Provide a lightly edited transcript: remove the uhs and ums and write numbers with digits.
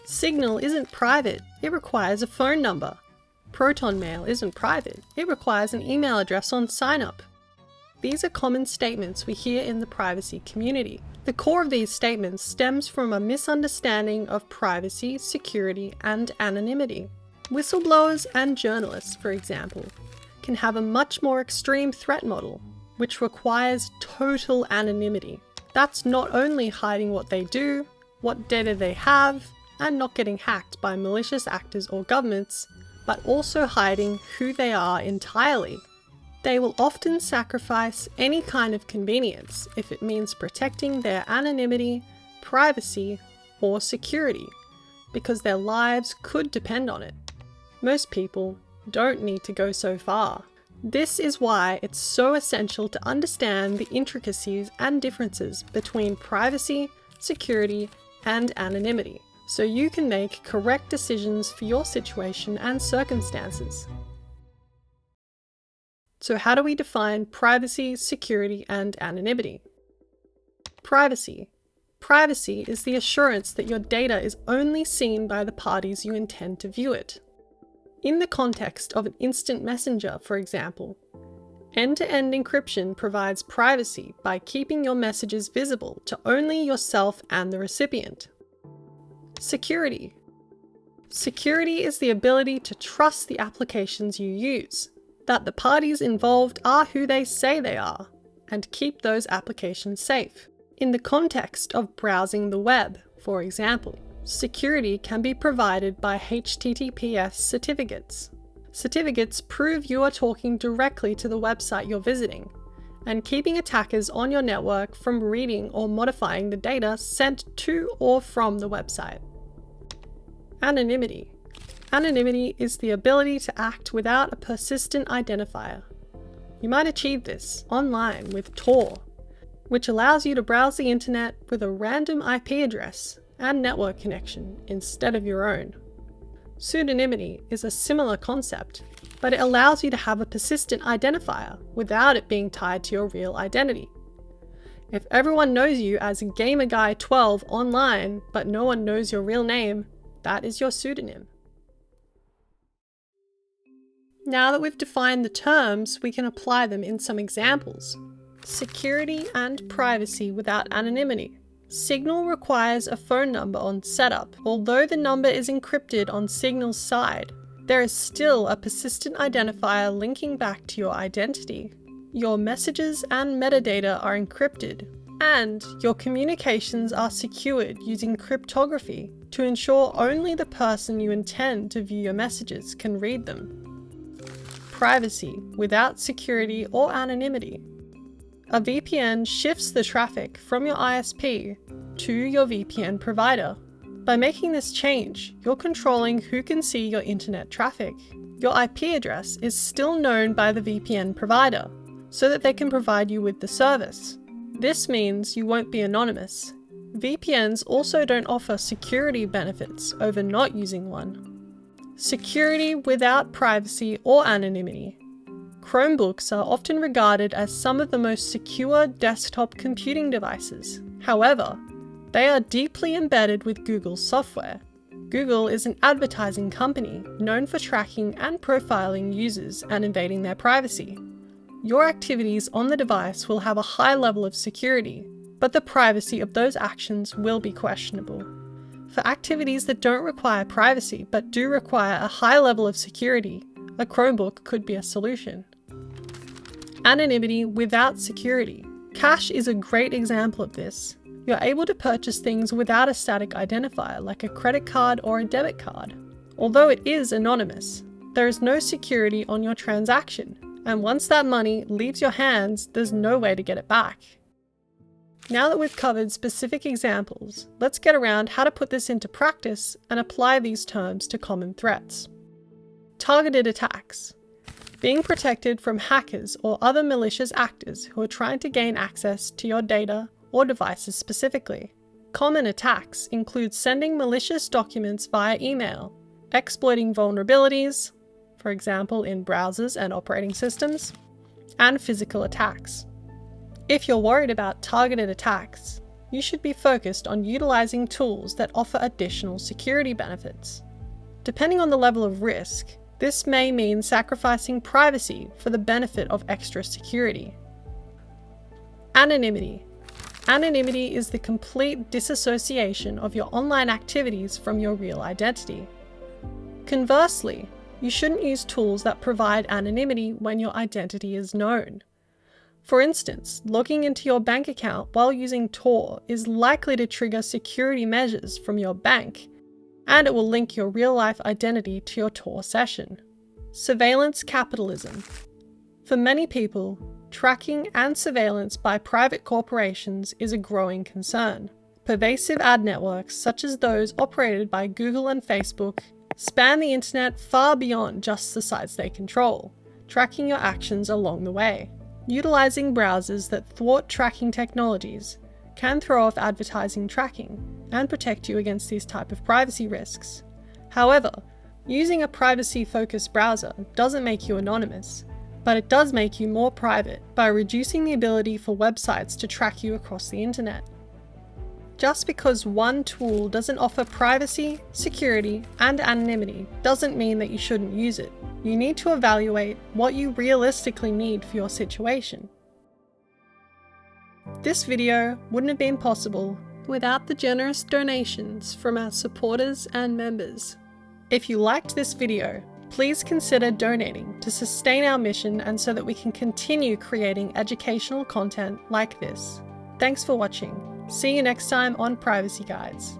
Signal isn't private, it requires a phone number. Proton Mail isn't private, it requires an email address on sign-up. These are common statements we hear in the privacy community. The core of these statements stems from a misunderstanding of privacy, security, and anonymity. Whistleblowers and journalists, for example, can have a much more extreme threat model, which requires total anonymity. That's not only hiding what they do, what data they have, and not getting hacked by malicious actors or governments, but also hiding who they are entirely. They will often sacrifice any kind of convenience if it means protecting their anonymity, privacy, or security, because their lives could depend on it. Most people don't need to go so far. This is why it's so essential to understand the intricacies and differences between privacy, security, and anonymity, so you can make correct decisions for your situation and circumstances. So how do we define privacy, security, and anonymity? Privacy. Privacy is the assurance that your data is only seen by the parties you intend to view it. In the context of an instant messenger, for example, end-to-end encryption provides privacy by keeping your messages visible to only yourself and the recipient. Security. Security is the ability to trust the applications you use, that the parties involved are who they say they are, and keep those applications safe. In the context of browsing the web, for example, security can be provided by HTTPS certificates. Certificates prove you are talking directly to the website you're visiting, and keeping attackers on your network from reading or modifying the data sent to or from the website. Anonymity. Anonymity is the ability to act without a persistent identifier. You might achieve this online with Tor, which allows you to browse the internet with a random IP address and network connection instead of your own. Pseudonymity is a similar concept, but it allows you to have a persistent identifier without it being tied to your real identity. If everyone knows you as GamerGuy12 online, but no one knows your real name, that is your pseudonym. Now that we've defined the terms, we can apply them in some examples. Security and privacy without anonymity. Signal requires a phone number on setup. Although the number is encrypted on Signal's side, there is still a persistent identifier linking back to your identity. Your messages and metadata are encrypted, and your communications are secured using cryptography to ensure only the person you intend to view your messages can read them. Privacy without security or anonymity. A VPN shifts the traffic from your ISP to your VPN provider. By making this change, you're controlling who can see your internet traffic. Your IP address is still known by the VPN provider, so that they can provide you with the service. This means you won't be anonymous. VPNs also don't offer security benefits over not using one. Security without privacy or anonymity. Chromebooks are often regarded as some of the most secure desktop computing devices. However, they are deeply embedded with Google's software. Google is an advertising company known for tracking and profiling users and invading their privacy. Your activities on the device will have a high level of security, but the privacy of those actions will be questionable. For activities that don't require privacy but do require a high level of security, a Chromebook could be a solution. Anonymity without security. Cash is a great example of this. You're able to purchase things without a static identifier like a credit card or a debit card. Although it is anonymous, there is no security on your transaction, and once that money leaves your hands, there's no way to get it back. Now that we've covered specific examples, let's get around how to put this into practice and apply these terms to common threats. Targeted attacks. Being protected from hackers or other malicious actors who are trying to gain access to your data or devices specifically. Common attacks include sending malicious documents via email, exploiting vulnerabilities, for example in browsers and operating systems, and physical attacks. If you're worried about targeted attacks, you should be focused on utilizing tools that offer additional security benefits. Depending on the level of risk, this may mean sacrificing privacy for the benefit of extra security. Anonymity. Anonymity is the complete disassociation of your online activities from your real identity. Conversely, you shouldn't use tools that provide anonymity when your identity is known. For instance, logging into your bank account while using Tor is likely to trigger security measures from your bank, and it will link your real-life identity to your Tor session. Surveillance capitalism. For many people, tracking and surveillance by private corporations is a growing concern. Pervasive ad networks, such as those operated by Google and Facebook, span the internet far beyond just the sites they control, tracking your actions along the way. Utilizing browsers that thwart tracking technologies can throw off advertising tracking and protect you against these type of privacy risks. However, using a privacy-focused browser doesn't make you anonymous, but it does make you more private by reducing the ability for websites to track you across the internet. Just because one tool doesn't offer privacy, security, and anonymity doesn't mean that you shouldn't use it. You need to evaluate what you realistically need for your situation. This video wouldn't have been possible without the generous donations from our supporters and members. If you liked this video, please consider donating to sustain our mission and so that we can continue creating educational content like this. Thanks for watching. See you next time on Privacy Guides.